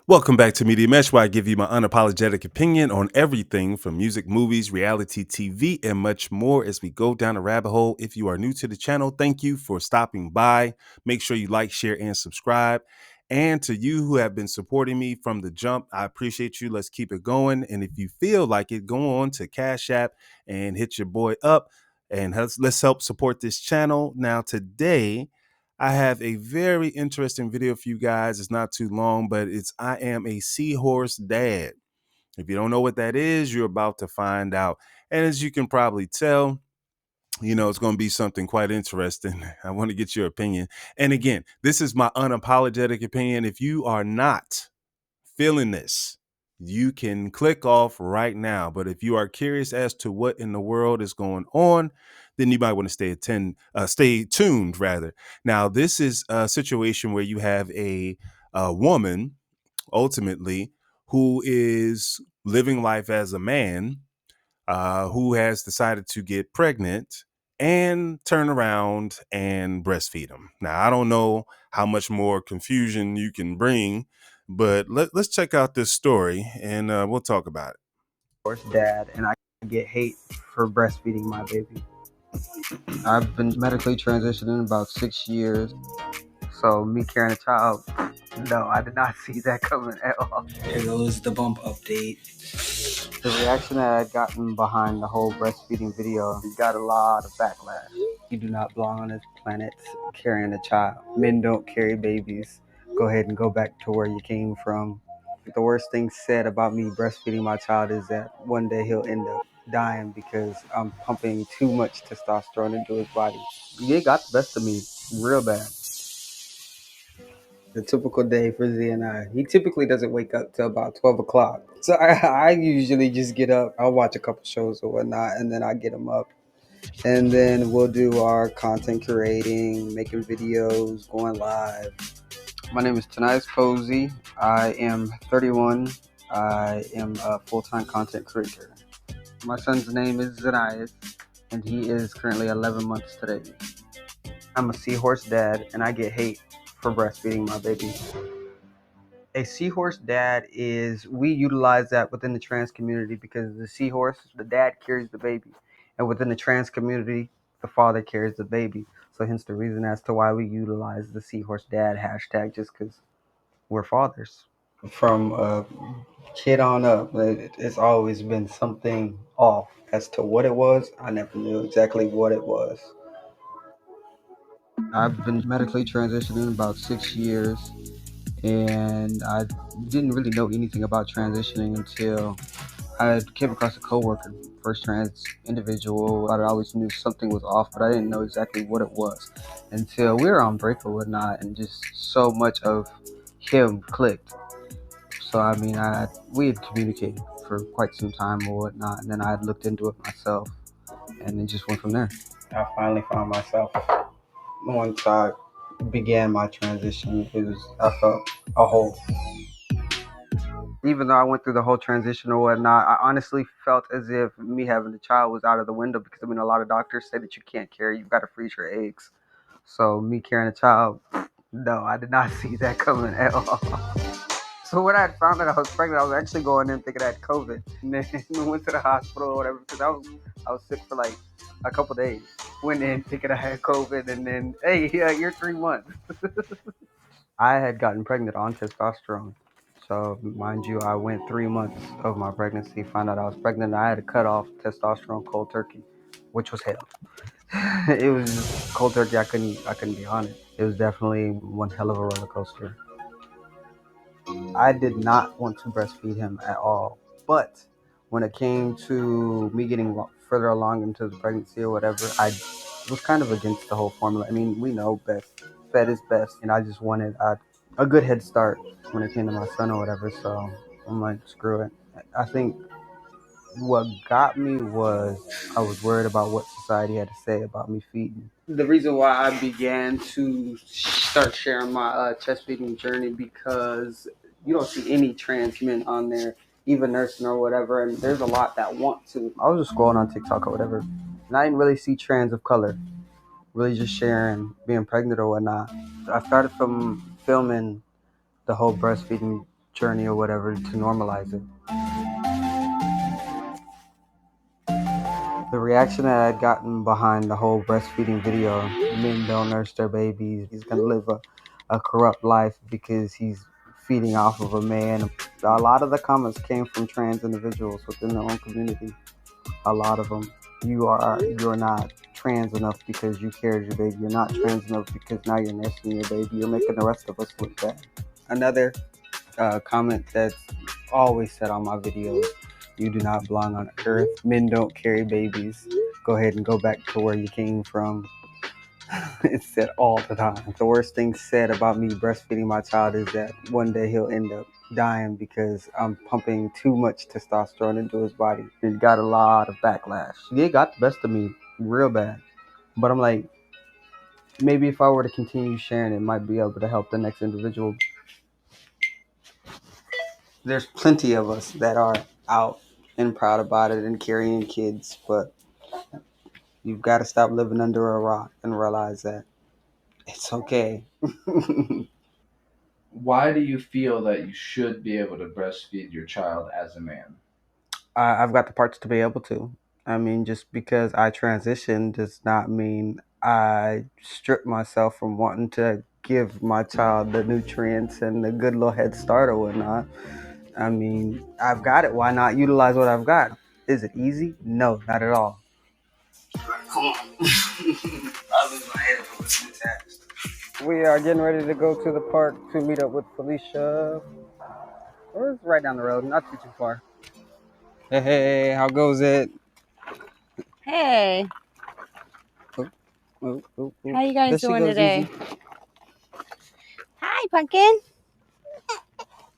Welcome back to Media Mesh, where I give you my unapologetic opinion on everything from music, movies, reality TV, and much more as we go down a rabbit hole. If you are new to the channel, thank you for stopping by. Make sure you like, share, and subscribe. And to you who have been supporting me from the jump, I appreciate you. Let's keep it going. And if you feel like it, go on to Cash App and hit your boy up. And let's help support this channel. Now, today, I have a very interesting video for you guys. It's not too long, but I am a seahorse dad. If you don't know what that is, you're about to find out. And as you can probably tell, it's going to be something quite interesting. I want to get your opinion. And again, this is my unapologetic opinion. If you are not feeling this, you can click off right now. But if you are curious as to what in the world is going on, then you might want to stay tuned rather. Now, this is a situation where you have a woman ultimately who is living life as a man who has decided to get pregnant and turn around and breastfeed him. Now, I don't know how much more confusion you can bring, but let's check out this story and we'll talk about it. Course, dad, and I get hate for breastfeeding my baby. I've been medically transitioning about 6 years, so me carrying a child, no, I did not see that coming at all. Here goes the bump update. The reaction that I'd gotten behind the whole breastfeeding video got a lot of backlash. You do not belong on this planet carrying a child. Men don't carry babies. Go ahead and go back to where you came from. The worst thing said about me breastfeeding my child is that one day he'll end up dying because I'm pumping too much testosterone into his body. He got the best of me real bad. The typical day for Z and I. He typically doesn't wake up till about 12 o'clock. So I usually just get up. I'll watch a couple shows or whatnot, and then I get him up. And then we'll do our content creating, making videos, going live. My name is Tanais Posey. I am 31. I am a full-time content creator. My son's name is Zanias, and he is currently 11 months today. I'm a seahorse dad, and I get hate for breastfeeding my baby. A seahorse dad is, we utilize that within the trans community because the seahorse, the dad carries the baby. And within the trans community, the father carries the baby. So hence the reason as to why we utilize the seahorse dad hashtag, just because we're fathers. From a kid on up, it's always been something off. As to what it was, I never knew exactly what it was. I've been medically transitioning about 6 years, and I didn't really know anything about transitioning until I came across a coworker, first trans individual. I always knew something was off, but I didn't know exactly what it was until we were on break or whatnot, and just so much of him clicked. So I mean, we had communicated for quite some time or whatnot, and then I had looked into it myself, and it just went from there. I finally found myself once I began my transition. I felt a hole. Even though I went through the whole transition or whatnot, I honestly felt as if me having a child was out of the window because I mean, a lot of doctors say that you can't carry, you've got to freeze your eggs. So me carrying a child, no, I did not see that coming at all. So when I had found out I was pregnant, I was actually going in thinking I had COVID, and then we went to the hospital or whatever because I was sick for like a couple days. Went in thinking I had COVID, and then hey, yeah, you're 3 months. I had gotten pregnant on testosterone. So mind you, I went 3 months of my pregnancy, found out I was pregnant, and I had to cut off testosterone cold turkey, which was hell. It was just cold turkey. I couldn't be on it. It was definitely one hell of a roller coaster. I did not want to breastfeed him at all. But when it came to me getting further along into the pregnancy or whatever, I was kind of against the whole formula. I mean, we know best. Fed is best. And I just wanted a good head start when it came to my son or whatever. So I'm like, screw it. I think what got me was I was worried about what society had to say about me feeding. The reason why I began to start sharing my chest feeding journey because you don't see any trans men on there, even nursing or whatever, and there's a lot that want to. I was just scrolling on TikTok or whatever, and I didn't really see trans of color really just sharing being pregnant or whatnot. I started from filming the whole breastfeeding journey or whatever to normalize it. The reaction that I'd gotten behind the whole breastfeeding video, men don't nurse their babies, he's gonna live a corrupt life because he's feeding off of a man. A lot of the comments came from trans individuals within their own community. A lot of them. You're not trans enough because you carried your baby. You're not trans enough because now you're nursing your baby. You're making the rest of us look bad. Another comment that's always said on my videos: you do not belong on earth. Men don't carry babies. Go ahead and go back to where you came from. It's said all the time. The worst thing said about me breastfeeding my child is that one day he'll end up dying because I'm pumping too much testosterone into his body. It got a lot of backlash. It got the best of me real bad. But I'm like, maybe if I were to continue sharing it, might be able to help the next individual. There's plenty of us that are out and proud about it and carrying kids, but you've got to stop living under a rock and realize that it's okay. Why do you feel that you should be able to breastfeed your child as a man? I've got the parts to be able to. I mean, just because I transitioned does not mean I strip myself from wanting to give my child the nutrients and the good little head start or whatnot. I mean, I've got it. Why not utilize what I've got? Is it easy? No, not at all. Come on. I lose my head if it was too taxed. We are getting ready to go to the park to meet up with Felicia. It's right down the road, not too far. Hey, how goes it? Hey, Oh, oh. how you guys There she doing goes, today? Easy. Hi, Pumpkin.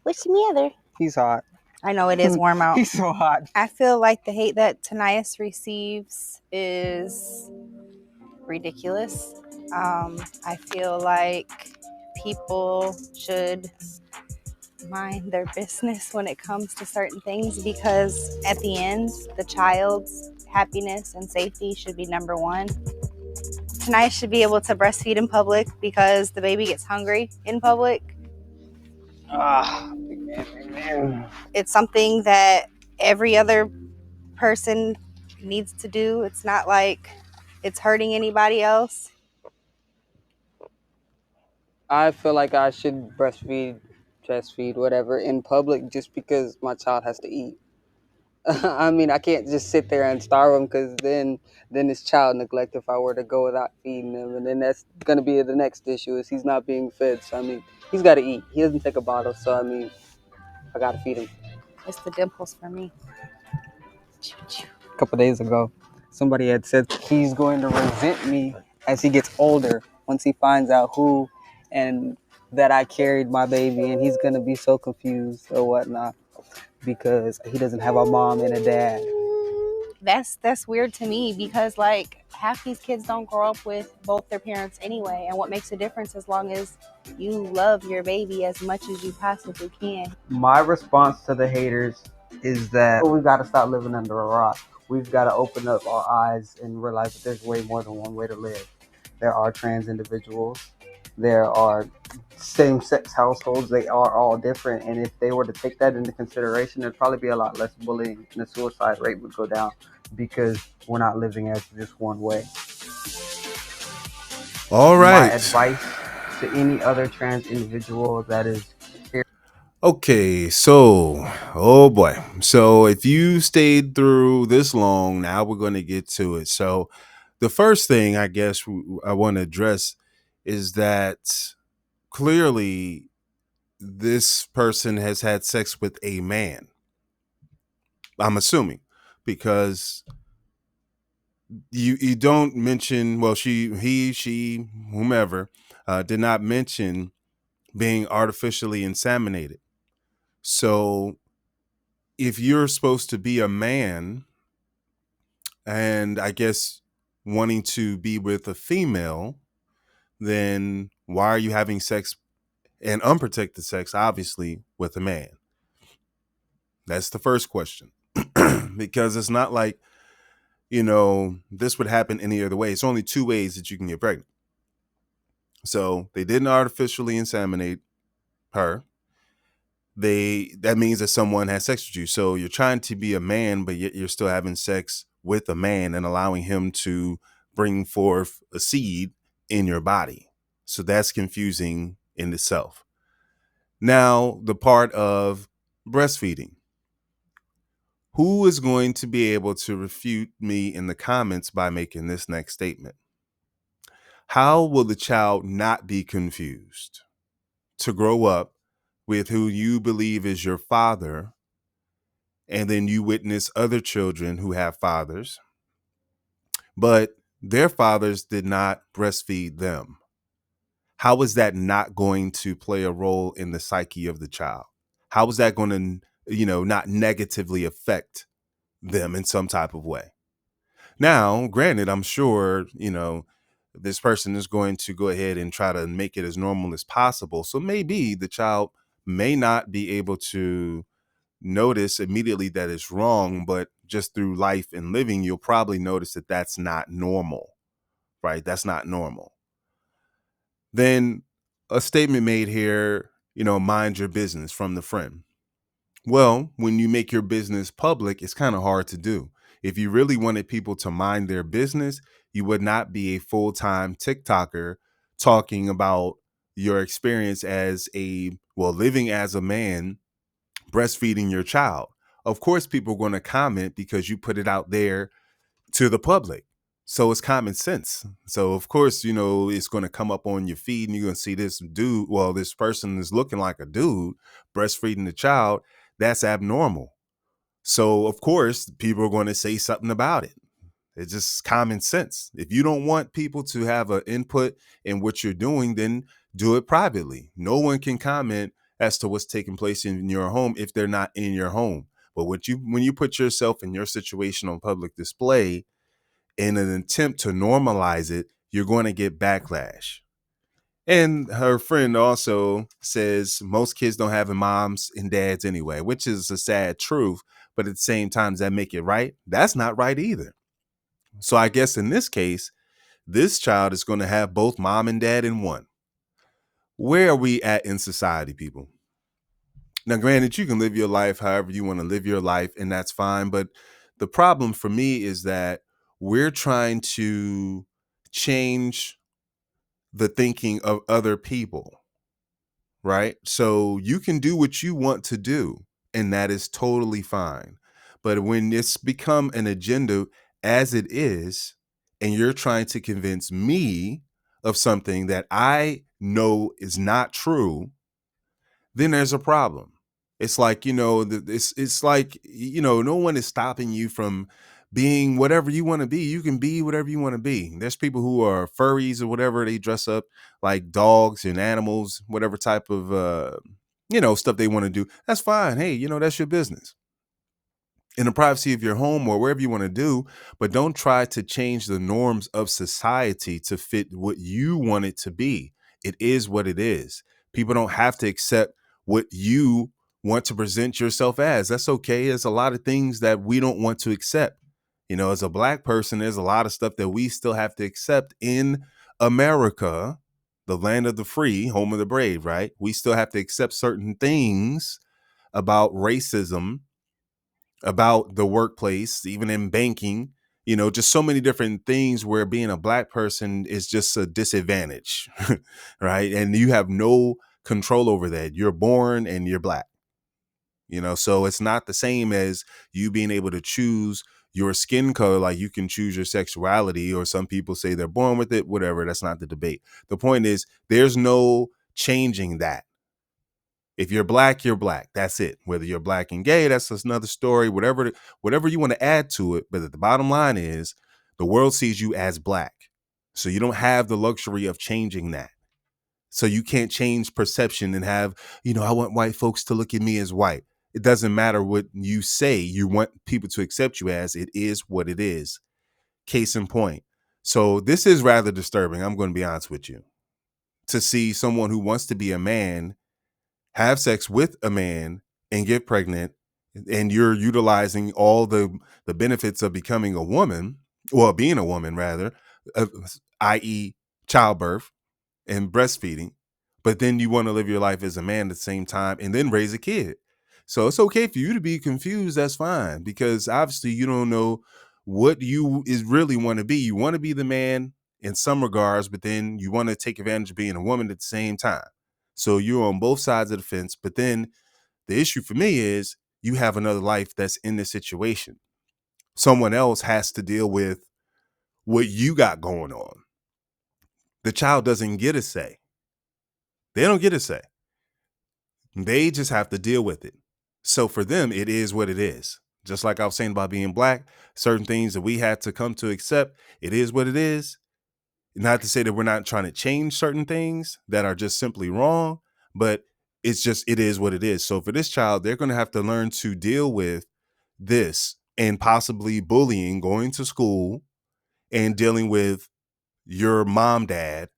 What's the matter? He's hot. I know it is warm out. He's so hot. I feel like the hate that Tanias receives is ridiculous. I feel like people should mind their business when it comes to certain things because at the end, the child's happiness and safety should be number one. Tanias should be able to breastfeed in public because the baby gets hungry in public. Man. It's something that every other person needs to do. It's not like it's hurting anybody else. I feel like I should breastfeed, whatever, in public just because my child has to eat. I mean, I can't just sit there and starve him because then it's child neglect if I were to go without feeding him, and then that's gonna be the next issue is he's not being fed. So I mean, he's got to eat. He doesn't take a bottle, so I mean, I gotta feed him. It's the dimples for me. A couple days ago, somebody had said he's going to resent me as he gets older once he finds out who and that I carried my baby, and he's gonna be so confused or whatnot because he doesn't have a mom and a dad. That's weird to me because like half these kids don't grow up with both their parents anyway, and what makes a difference as long as you love your baby as much as you possibly can. My response to the haters is that we got to stop living under a rock. We've got to open up our eyes and realize that there's way more than one way to live. There are trans individuals. There are same-sex households. They are all different. And if they were to take that into consideration, there'd probably be a lot less bullying and the suicide rate would go down because we're not living as just one way. All My right. advice to any other trans individual that is Okay, so, oh boy. So, if you stayed through this long, now we're going to get to it. So, the first thing I guess I want to address is that clearly this person has had sex with a man. I'm assuming because you don't mention, well, she whomever did not mention being artificially inseminated. So if you're supposed to be a man and I guess wanting to be with a female, then why are you having sex and unprotected sex, obviously, with a man? That's the first question. Because it's not like, this would happen any other way. It's only two ways that you can get pregnant. So they didn't artificially inseminate her. that means that someone has sex with you. So you're trying to be a man, but yet you're still having sex with a man and allowing him to bring forth a seed in your body. So that's confusing in itself. Now, the part of breastfeeding. Who is going to be able to refute me in the comments by making this next statement? How will the child not be confused to grow up with who you believe is your father, and then you witness other children who have fathers, but their fathers did not breastfeed them? How is that not going to play a role in the psyche of the child? How is that going to, not negatively affect them in some type of way? Now, granted, I'm sure, this person is going to go ahead and try to make it as normal as possible. So maybe the child may not be able to notice immediately that it's wrong, but just through life and living, you'll probably notice that that's not normal, right? That's not normal. Then a statement made here, mind your business, from the friend. Well, when you make your business public, it's kind of hard to do. If you really wanted people to mind their business, you would not be a full-time TikToker talking about your experience living as a man, breastfeeding your child. Of course, people are going to comment because you put it out there to the public. So it's common sense. So of course, it's going to come up on your feed and you're going to see this dude. Well, this person is looking like a dude breastfeeding the child. That's abnormal. So of course, people are going to say something about it. It's just common sense. If you don't want people to have an input in what you're doing, then do it privately. No one can comment as to what's taking place in your home if they're not in your home. But when you put yourself in your situation on public display, in an attempt to normalize it, you're going to get backlash. And her friend also says most kids don't have moms and dads anyway, which is a sad truth. But at the same time, does that make it right? That's not right either. So I guess in this case, this child is going to have both mom and dad in one. Where are we at in society, people? Now, granted, you can live your life however you want to live your life, and that's fine. But the problem for me is that we're trying to change the thinking of other people, right? So you can do what you want to do, and that is totally fine. But when it's become an agenda as it is, and you're trying to convince me of something that I know is not true, then there's a problem. It's like, it's like, no one is stopping you from being whatever you want to be. You can be whatever you want to be. There's people who are furries or whatever. They dress up like dogs and animals, whatever type of, stuff they want to do. That's fine. Hey, that's your business in the privacy of your home or wherever you want to do, but don't try to change the norms of society to fit what you want it to be. It is what it is. People don't have to accept what you want to present yourself as. That's okay. There's a lot of things that we don't want to accept. As a Black person, there's a lot of stuff that we still have to accept in America, the land of the free, home of the brave, right? We still have to accept certain things about racism, about the workplace, even in banking, just so many different things where being a Black person is just a disadvantage, right? And you have no control over that. You're born and you're Black, so it's not the same as you being able to choose your skin color. Like you can choose your sexuality, or some people say they're born with it, whatever. That's not the debate. The point is there's no changing that. If you're Black, you're Black. That's it. Whether you're Black and gay, that's another story. Whatever you want to add to it. But the bottom line is the world sees you as Black. So you don't have the luxury of changing that. So you can't change perception and have, I want white folks to look at me as white. It doesn't matter what you say. You want people to accept you as. It is what it is. Case in point. So this is rather disturbing. I'm going to be honest with you. To see someone who wants to be a man have sex with a man and get pregnant, and you're utilizing all the benefits of becoming a woman, or being a woman rather, i.e. childbirth and breastfeeding, but then you want to live your life as a man at the same time and then raise a kid. So it's okay for you to be confused. That's fine, because obviously you don't know what you is really want to be. You want to be the man in some regards, but then you want to take advantage of being a woman at the same time. So you're on both sides of the fence. But then the issue for me is you have another life that's in this situation. Someone else has to deal with what you got going on. The child doesn't get a say. They don't get a say. They just have to deal with it. So for them, it is what it is. Just like I was saying about being black, certain things that we had to come to accept, it is what it is. Not to say that we're not trying to change certain things that are just simply wrong, but it's just, it is what it is. So for this child, they're going to have to learn to deal with this and possibly bullying, going to school and dealing with your mom, dad.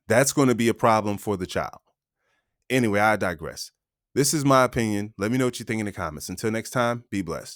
That's going to be a problem for the child. Anyway, I digress. This is my opinion. Let me know what you think in the comments. Until next time, be blessed.